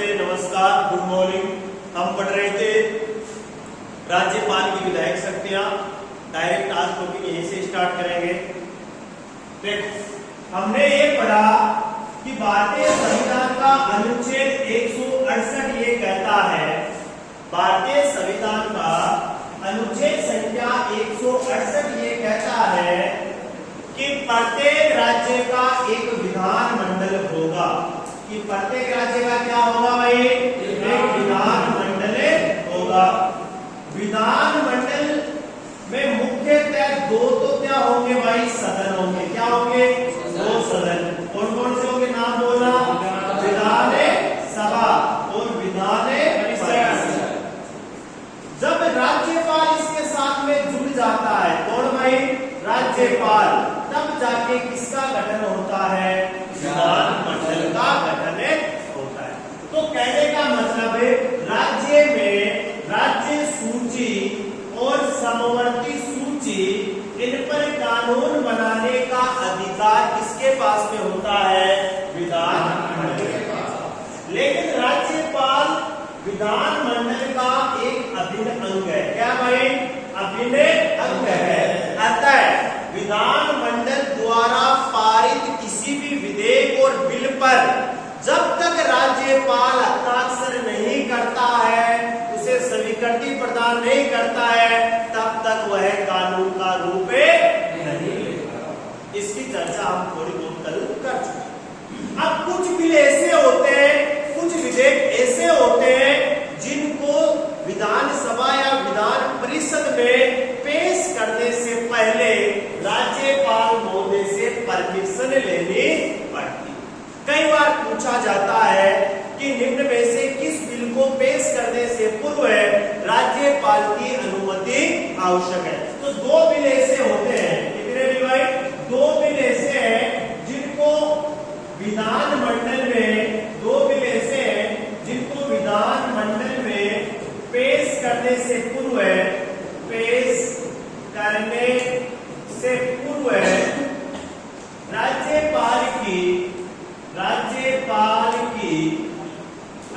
नमस्कार, good morning. हम पढ़ रहे थे राज्यपाल की विधायक शक्तियां। डायरेक्ट आज टॉपिक यहीं से स्टार्ट करेंगे। देखो, हमने ये पढ़ा कि भारतीय संविधान का अनुच्छेद 168 ये कहता है, भारतीय संविधान का अनुच्छेद संख्या 168 ये कहता है कि प्रत्येक राज्य का एक विधानमंडल होगा। कि प्रत्येक राज्य का क्या होगा भाई? एक विधानमंडल होगा। विधानमंडल में मुख्यतः दो तो क्या होंगे भाई? सदन होंगे। क्या होंगे? दो सदन। कौन कौन से होंगे? नाम बोलना। विधान सभा और विधान परिषद। जब राज्यपाल इसके साथ में जुड़ जाता है, कौन भाई? राज्यपाल, तब जाके किसका गठन होता है? विधानमंडल का गठन होता है। तो कहने का मतलब है, राज्य में राज्य सूची और समवर्ती सूची, इन पर कानून बनाने का अधिकार किसके पास में होता है? विधानमंडल के पास। लेकिन राज्यपाल विधानमंडल का एक अभिन्न अंग है। क्या भाई? अभिन्न अंग है। अतः विधानमंडल द्वारा पारित किसी भी विधेयक और बिल पर जब तक राज्यपाल हस्ताक्षर नहीं करता है, उसे स्वीकृति प्रदान नहीं करता है, तब तक वह कानून का रूप नहीं लेगा। इसकी चर्चा हम थोड़ी बहुत कल कर चुके। अब कुछ बिल ऐसे होते हैं, कुछ विधेयक ऐसे होते हैं जिनको विधानसभा या विधान परिषद में पेश करने से पहले राज्यपाल महोदय से परमिशन लेनी पड़ती। कई बार पूछा जाता है कि निम्न में से किस बिल को पेश करने से पूर्व राज्यपाल की अनुमति आवश्यक है? तो दो बिल ऐसे होते हैं। कितने बिल भाई? दो बिल ऐसे हैं जिनको विधानमंडल में, दो बिल ऐसे हैं जिनको विधानमंडल में पेश करने से पूर्व, पेश करने से पूर्व राज्यपाल की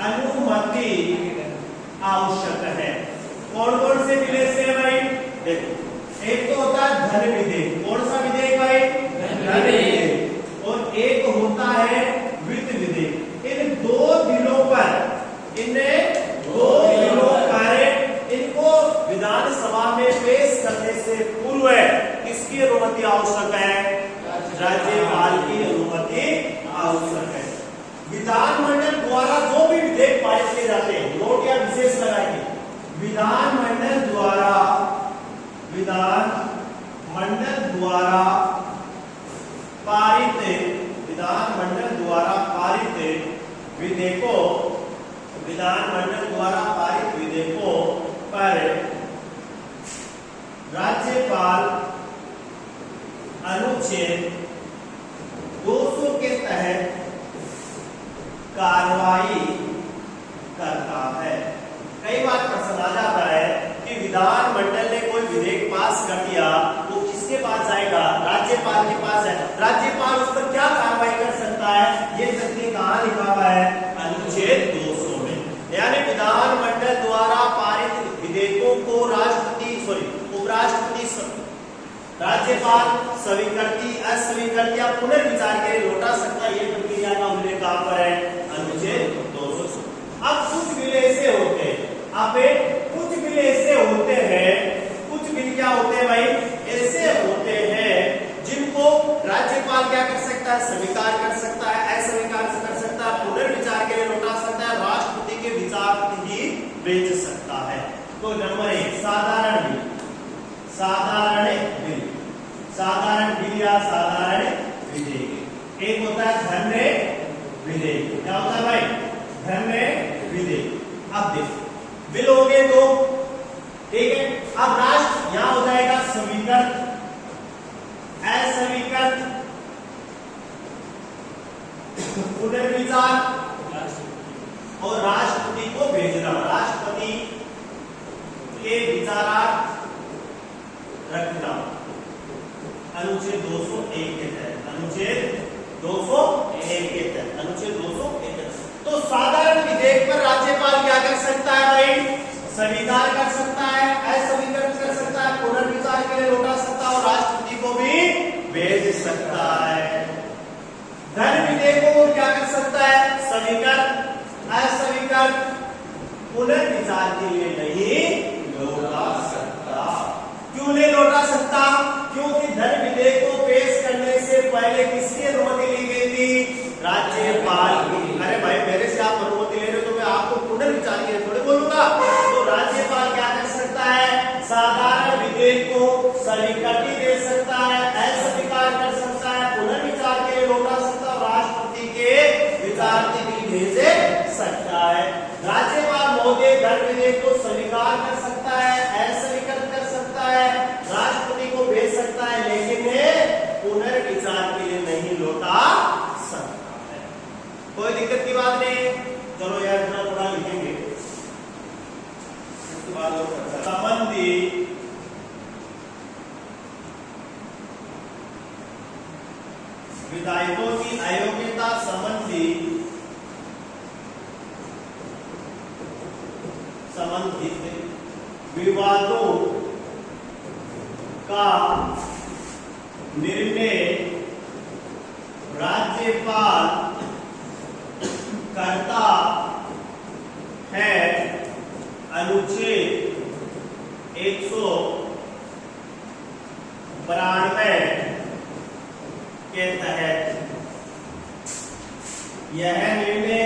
अनुमति आवश्यक है। कौन कौन से बिल से है भाई? देखो, एक तो होता है धन विधेयक। कौन सा विधेयक भाई? धन विधेयक। और एक होता है वित्त विधेयक। इन दो बिलों पर, इनको विधानसभा में पेश करने से पूर्व किसकी अनुमति आवश्यक है? राज्यपाल की अनुमति आवश्यक है। विधानमंडल द्वारा जो भी विधेयक पारित किए जाते हैं, नोट या विशेष लगाएंगे, विधानमंडल द्वारा पारित विधेयकों पर राज्यपाल अनुच्छेद 200 के तहत कार्रवाई करता है। कई बार प्रश्न आ जाता है कि विधानमंडल ने कोई विधेयक पास कर दिया, वो किसके पास जाएगा? राज्यपाल के पास है। राज्यपाल उस पर क्या कार्रवाई कर सकता है? ये तथ्य कहां लिखा हुआ है? अनुच्छेद 200 में। यानी विधानमंडल द्वारा पारित विधेयकों को उपराष्ट्रपति, राज्यपाल स्वीकृति, अस्वीकृति या पुनर्विचार के लिए लौटा सकता है। ये प्रक्रिया का उल्लेख कहां पर है? अनुच्छेद 200। अब कुछ बिल ऐसे होते हैं, कुछ बिल ऐसे होते हैं, कुछ बिल क्या होते हैं भाई? ऐसे होते हैं जिनको राज्यपाल क्या कर सकता है? स्वीकार कर सकता है, अस्वीकार कर सकता है, पुनर्विचार के लिए लौटा सकता है, राष्ट्रपति के विचार ही भेज सकता है। तो नंबर 1, साधारण बिल। साधारण बिल या साधारण विधेयक। एक होता है धन विधेयक। क्या होता है भाई? धन विधेयक। अब देखो, बिल हो गए दो, ठीक है। अब राष्ट्र यहां हो जाएगा स्वीकृत, अस्वीकृत, पुनर्विचार और राष्ट्रपति को भेजना। राष्ट्रपति के विचारार्थ रखना अनुच्छेद 201 के तहत। अनुच्छेद 201 के तहत। तो साधारण विधेयक स्वीकार कर सकता है, अस्वीकृत कर सकता है, पुनर्विचार के लिए लौटा सकता है और राष्ट्रपति को भी भेज सकता है। धन विधेयकों को क्या कर सकता है? स्वीकृत, अस्वीकृत, पुनर्विचार के लिए नहीं लौटा सकता। क्यों नहीं लौटा सकता? क्योंकि धन विधेयक को पेश करने से पहले किसकी अनुमति ली गई थी? राज्यपाल की। अरे भाई मेरे से आप अनुमति ले रहे हो तो मैं आपको पुनर्विचार के लिए थोड़ी बोलूंगा। तो राज्यपाल क्या कर सकता है? साधारण विधेयक को स्वीकृति दे सकता है, अस्वीकार कर सकता है, पुनर्विचार के लिए लौटा सकता है, राष्ट्रपति के विचार के लिए भेज सकता है। राज्यपाल महोदय धन विधेयक को स्वीकार कर सकता है, अस्वीकार कर सकता है, राष्ट्रपति को भेज सकता है, लेकिन पुनर्विचार के लिए नहीं लौटा सकता है। कोई दिक्कत की बात नहीं। चलो यार इतना थोड़ा लिखेंगे, इसके बाद संबंधी विधायकों की अयोग्यता संबंधित विवादों का निर्णय राज्यपाल करता है। अनुच्छेद 192 के तहत यह निर्णय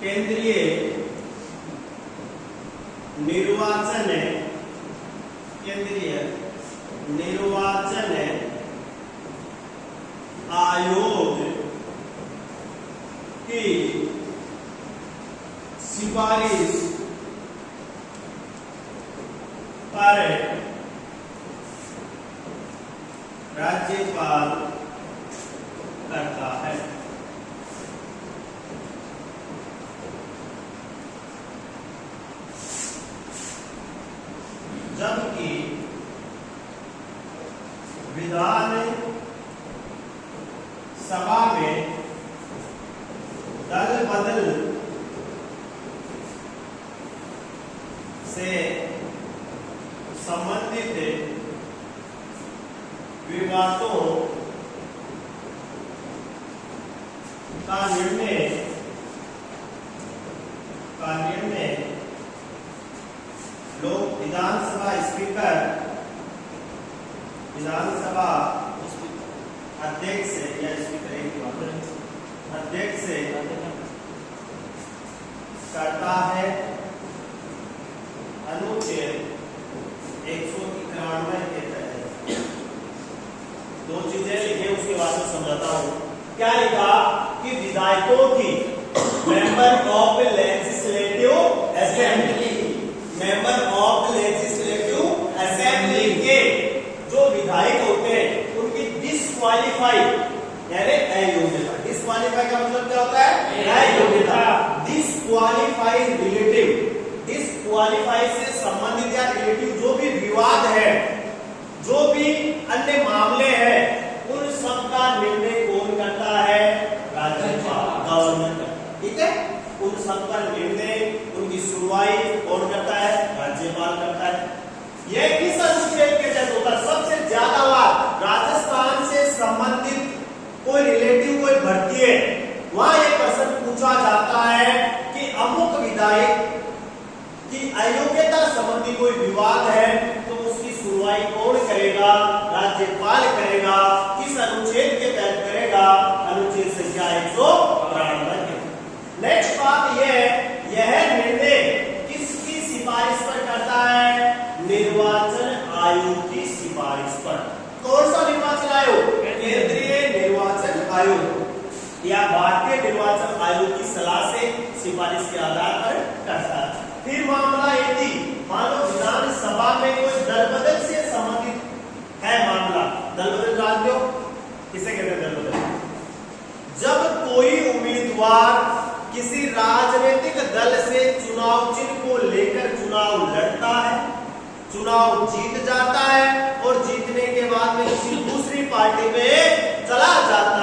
केंद्रीय निर्वाचन आयोग की सिफारिश पर राज्यपाल करता है। जबकि विधान सभा में दल बदल से संबंधित विवादों का निर्णय लोग विधानसभा अध्यक्ष या अध्यक्ष से करता है। अनुच्छेद 191 के तहत दो चीजें लिखे, उसके बाद में समझाता हूं। क्या लिखा कि विधायकों की मेंबर ऑफ लेजिस्लेटिव असेंबली के जो विधायक होते हैं उनकी डिस्क्वालीफाइड यानी अयोग्यता। डिस्क्वालीफाई का मतलब क्या होता है? अयोग्यता। डिस्क्वालीफाइड रिलेटिव, डिस्क्वालीफाई से संबंधित या रिलेटिव जो भी विवाद है, जो भी अन्य मामले हैं, उन सब का निर्णय कौन करता है? राज्यपाल, गवर्नर। ठीक है, उन सब का निर्णय, उनकी सुनवाई कौन करता है? राज्यपाल करता है। यह किस अनुच्छेद के तहत होता है? सबसे ज्यादा बार राजस्थान से संबंधित कोई रिलेटिव कोई भर्ती है, वहां एक प्रश्न पूछा जाता है कि अमुक विधायक की अयोग्यता संबंधी कोई विवाद है तो उसकी सुनवाई कौन करेगा? राज्यपाल करेगा। किस अनुच्छेद के तहत करेगा? अनुच्छेद संख्या 192। नेक्स्ट बात यह निर्णय किसकी सिफारिश पर करता है? निर्वाचन आयोग की सिफारिश पर। कौन सा निर्वाचन आयोग? केंद्रीय निर्वाचन आयोग या भारतीय निर्वाचन आयोग की सलाह से सिफारिश के आधार पर करता है। फिर मामला यदि मान लो विधानसभा में कोई दलबदल से संबंधित है मामला, दलबदल जानते हो किसे कहते हैं? दलबदल जब कोई उम्मीदवार किसी राजनीतिक दल से चुनाव चिन्ह को लेकर चुनाव लड़ता है, चुनाव जीत जाता है और जीतने के बाद में किसी दूसरी पार्टी में चला जाता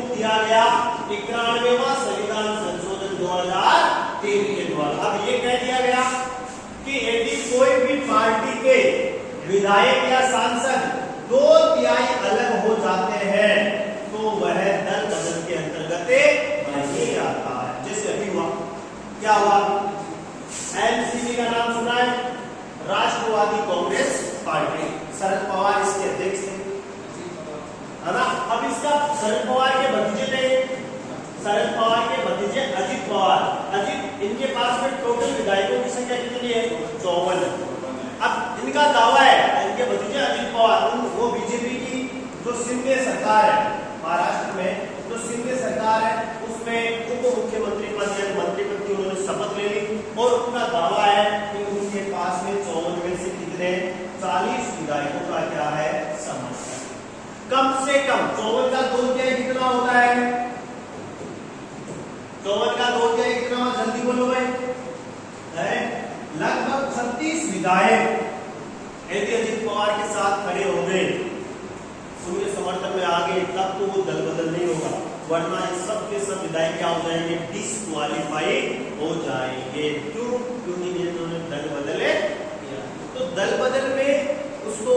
रूप दिया गया 91वां संविधान संशोधन 2003 के द्वारा। अब ये कह दिया गया कि यदि कोई भी पार्टी के विधायक या सांसद 2/3 अलग हो जाते हैं तो वह दल बदल के अंतर्गत नहीं आता है। जैसे अभी हुआ, क्या हुआ, एनसीपी का नाम सुना है, राष्ट्रवादी कांग्रेस पार्टी, शरद पवार इसके अध्यक्ष थे, है ना। अब इसका शरद पवार के भतीजे थे, शरद पवार के भतीजे अजित पवार, अजित, इनके पास में टोटल विधायकों की संख्या कितनी है, 54। अब इनका दावा है, इनके भतीजे अजित पवार, वो बीजेपी की जो शिंदे सरकार है महाराष्ट्र में, जो शिंदे सरकार है उसमें उप मुख्यमंत्री पद या मंत्री पद की उन्होंने शपथ ले ली और उनका दावा है कि उनके पास में 54 में से कितने 40 विधायकों का क्या है समर्थन। कम से कम 54 का 2/3 कितना होता है, 54 का 2/3 कितना, जल्दी बोलो भाई, है लगभग 36 विधायक यदि अजित पवार के साथ खड़े हो गए, उनके समर्थन में आ गए, तब तो वो दल बदल नहीं होगा, वरना सब के सब विधायक क्या हो जाएंगे, डिस्क्वालीफाई हो जाएंगे। क्योंकि इन्होंने दल बदले। तो दल बदल में उसको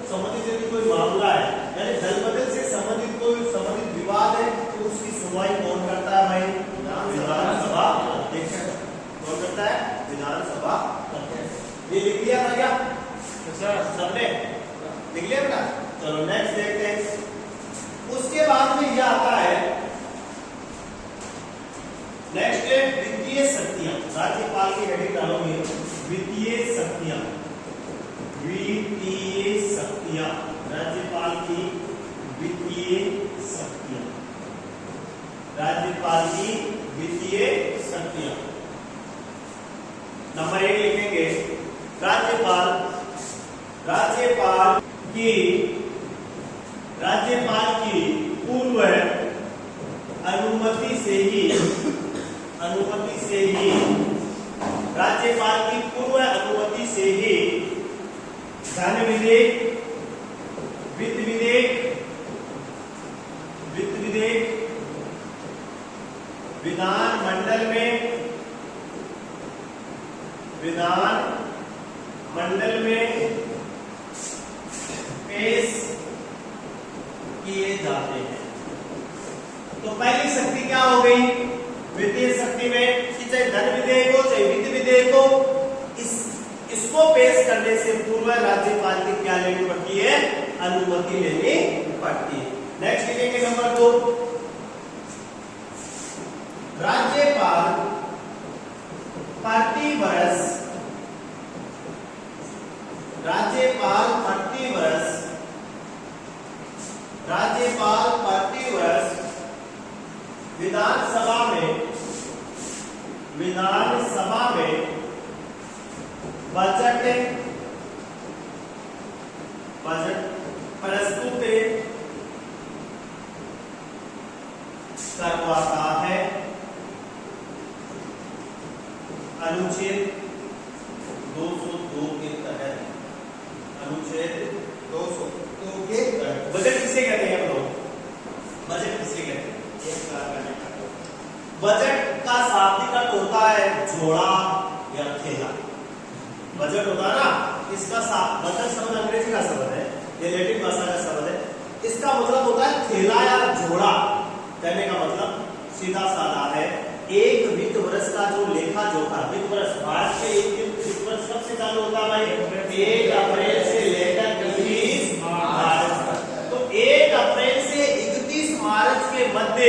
संबंधित यदि कोई मामला है, यानी दल बदल से संबंधित कोई संबंधित विवाद है, तो उसकी सुनवाई कौन करता है भाई, विधानसभा अध्यक्ष। कौन करता है, विधानसभा अध्यक्ष। ये लिख लिया था क्या सबने, लिख लिया बेटा। चलो नेक्स्ट देखते हैं। उसके बाद में यह आता है, नेक्स्ट है वित्तीय शक्तियां। राज्यपाल की हेडिंग डालोगे, वित्तीय शक्तियां, वित्तीय शक्तियां, राज्यपाल की वित्तीय शक्तियां, राज्यपाल की वित्तीय शक्तियां। नंबर 1 लिखेंगे, राज्यपाल की पूर्व अनुमति से ही राज्यपाल की पूर्व अनुमति से ही धन विधेयक, वित्त विधेयक विधानमंडल में पेश किए जाते हैं। तो पहली शक्ति क्या हो गई, वित्तीय शक्ति में कि चाहे धन विधेयक हो चाहे वित्त विधेयक हो, इसको पेश करने से पूर्व राज्यपाल की क्या लेनी पड़ती है, अनुमति लेनी पड़ती है। नेक्स्ट लिखेंगे नंबर 2, राज्यपाल प्रतिवर्ष विधानसभा में बजट प्रस्तुत करवाता है। अनुच्छेद 202 के तहत, अनुच्छेद 202 के तहत बजट किसे कहते हैं हम लोग, बजट किसे कहते हैं, बजट का शाब्दिक अर्थ होता है झोला या थैला। बजट होता है ना, इसका बजट शब्द अंग्रेजी का शब्द है, ये लैटिन भाषा का शब्द है, इसका मतलब होता है थैला या झोला। कहने का मतलब सीधा साधा है, एक वित्त वर्ष का जो लेखा जोखा, वित्त वर्ष भारत के एक वित्त वर्ष कब से चालू होता है भाई, 1 अप्रैल से लेकर 31 मार्च तक। तो 1 अप्रैल से 31 मार्च के मध्य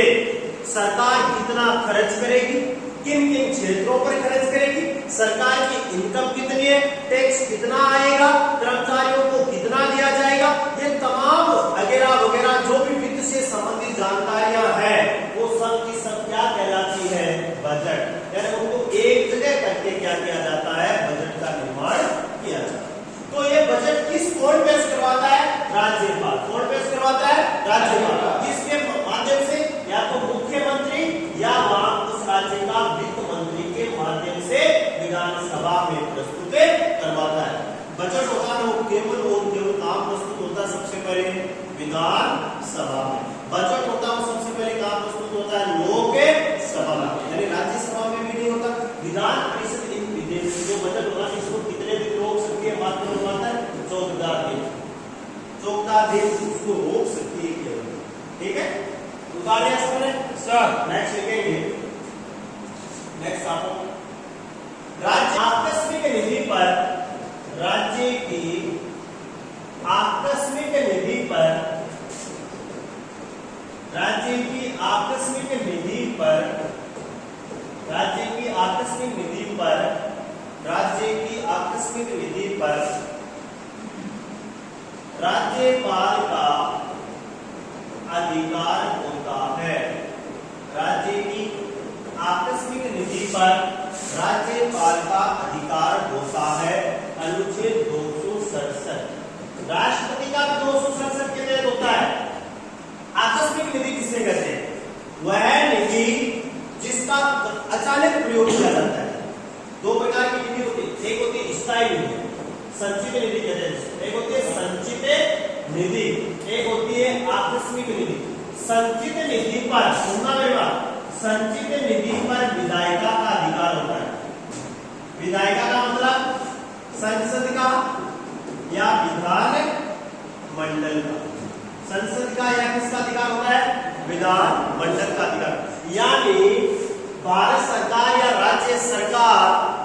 सरकार कितना खर्च करेगी, किन किन क्षेत्रों पर खर्च करेगी, सरकार की इनकम कितनी है, टैक्स कितना आएगा, कर्मचारियों को कितना दिया जाएगा, ये तमाम वगैरह वगैरह जो भी वित्त से संबंधित जानकारियां हैं, वो सब की सब क्या कहलाती है, बजट। यानी उनको एक जगह करके क्या किया जाता है, बजट का निर्माण किया जाता है। तो ये बजट कौन पेश करवाता है, राज्यपाल। कौन पेश करवाता है, राज्यपाल। जिसके माध्यम से या तो मुख्यमंत्री या उस राज्य का वित्त मंत्री के माध्यम से विधानसभा में प्रस्तुत करवाता है। बजट होता है वो केवल और केवल काम प्रस्तुत होता है सबसे पहले विधानसभा में। बजट होता है वो सबसे पहले काम उतार दिया सबने सर। नेक्स्ट लिखेंगे। नेक्स्ट आपको राज्य आकस्मिक निधि पर, राज्य की आकस्मिक निधि पर, राज्य की आकस्मिक निधि पर, राज्य की आकस्मिक निधि पर, राज्य की आकस्मिक निधि पर राज्यपाल का अधिकार होता है। राज्य की आकस्मिक निधि पर राज्यपाल का अधिकार होता है। अनुच्छेद 267। राष्ट्रपति का 267 के तहत होता है। आकस्मिक निधि किससे कहते हैं? वह निधि जिसका अचानक प्रयोग किया जाता है। दो प्रकार की निधि होती है, एक होती है स्थायी निधि, संचित निधि कहते हैं, एक होती है संचित निधि, एक होती है आकस्मिक निधि। संचित निधि पर, सुनना मेरी बात, संचित निधि पर विधायिका का अधिकार होता है। विधायिका का मतलब संसद का या विधान मंडल का। संसद का या किसका अधिकार होता है? विधान मंडल का अधिकार। यानी भारत सरकार या राज्य सरकार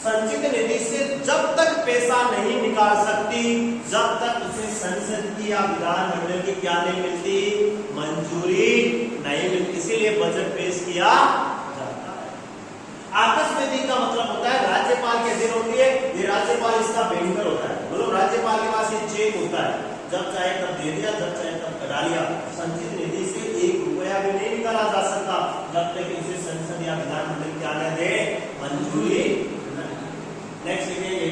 संचित निधि से जब तक पैसा नहीं निकाल सकती, जब तक उसे संसद की या विधानमंडल की क्या नहीं मिलती? मंजूरी नहीं मिलती। इसीलिए बजट पेश किया जाता है। आकस्मिक निधि का मतलब होता है राज्यपाल के अधीन होती है। ये राज्यपाल इसका बैंकर होता है। बोलो, राज्यपाल के पास ये चेक होता है, जब चाहे तब दे दिया, जब चाहे तब कटा लिया। संचित निधि से 1 रुपया भी नहीं निकाला जा सकता जब तक इसे संसद या विधानमंडल क्या न दे? मंजूरी। नेक्स्ट लिखेंगे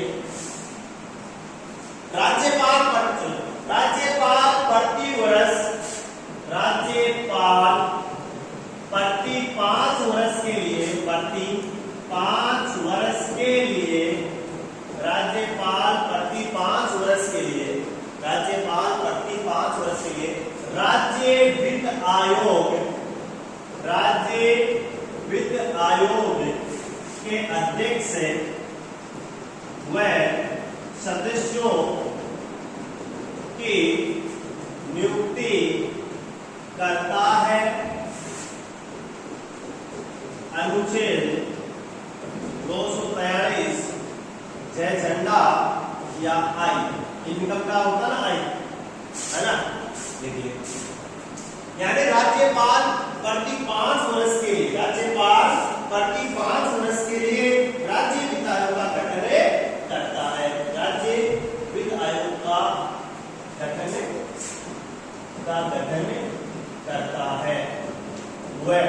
राज्यपाल प्रति वर्ष, राज्यपाल प्रति 5 वर्ष के लिए, प्रति 5 वर्ष के लिए, राज्यपाल प्रति 5 वर्ष के लिए, राज्यपाल प्रति 5 वर्ष के लिए राज्य वित्त आयोग, राज्य वित्त आयोग के अध्यक्ष व सदस्यों की नियुक्ति करता है। अनुच्छेद 243 जय झंडा या आई, इनकम का होता ना आई, है ना? देखिए, यानी राज्यपाल प्रति 5 वर्ष के लिए, राज्यपाल प्रति 5 वर्ष के लिए राज्य वित्त आयोग का गठन करता है। राज्य वित्त आयोग का गठन करता है। वह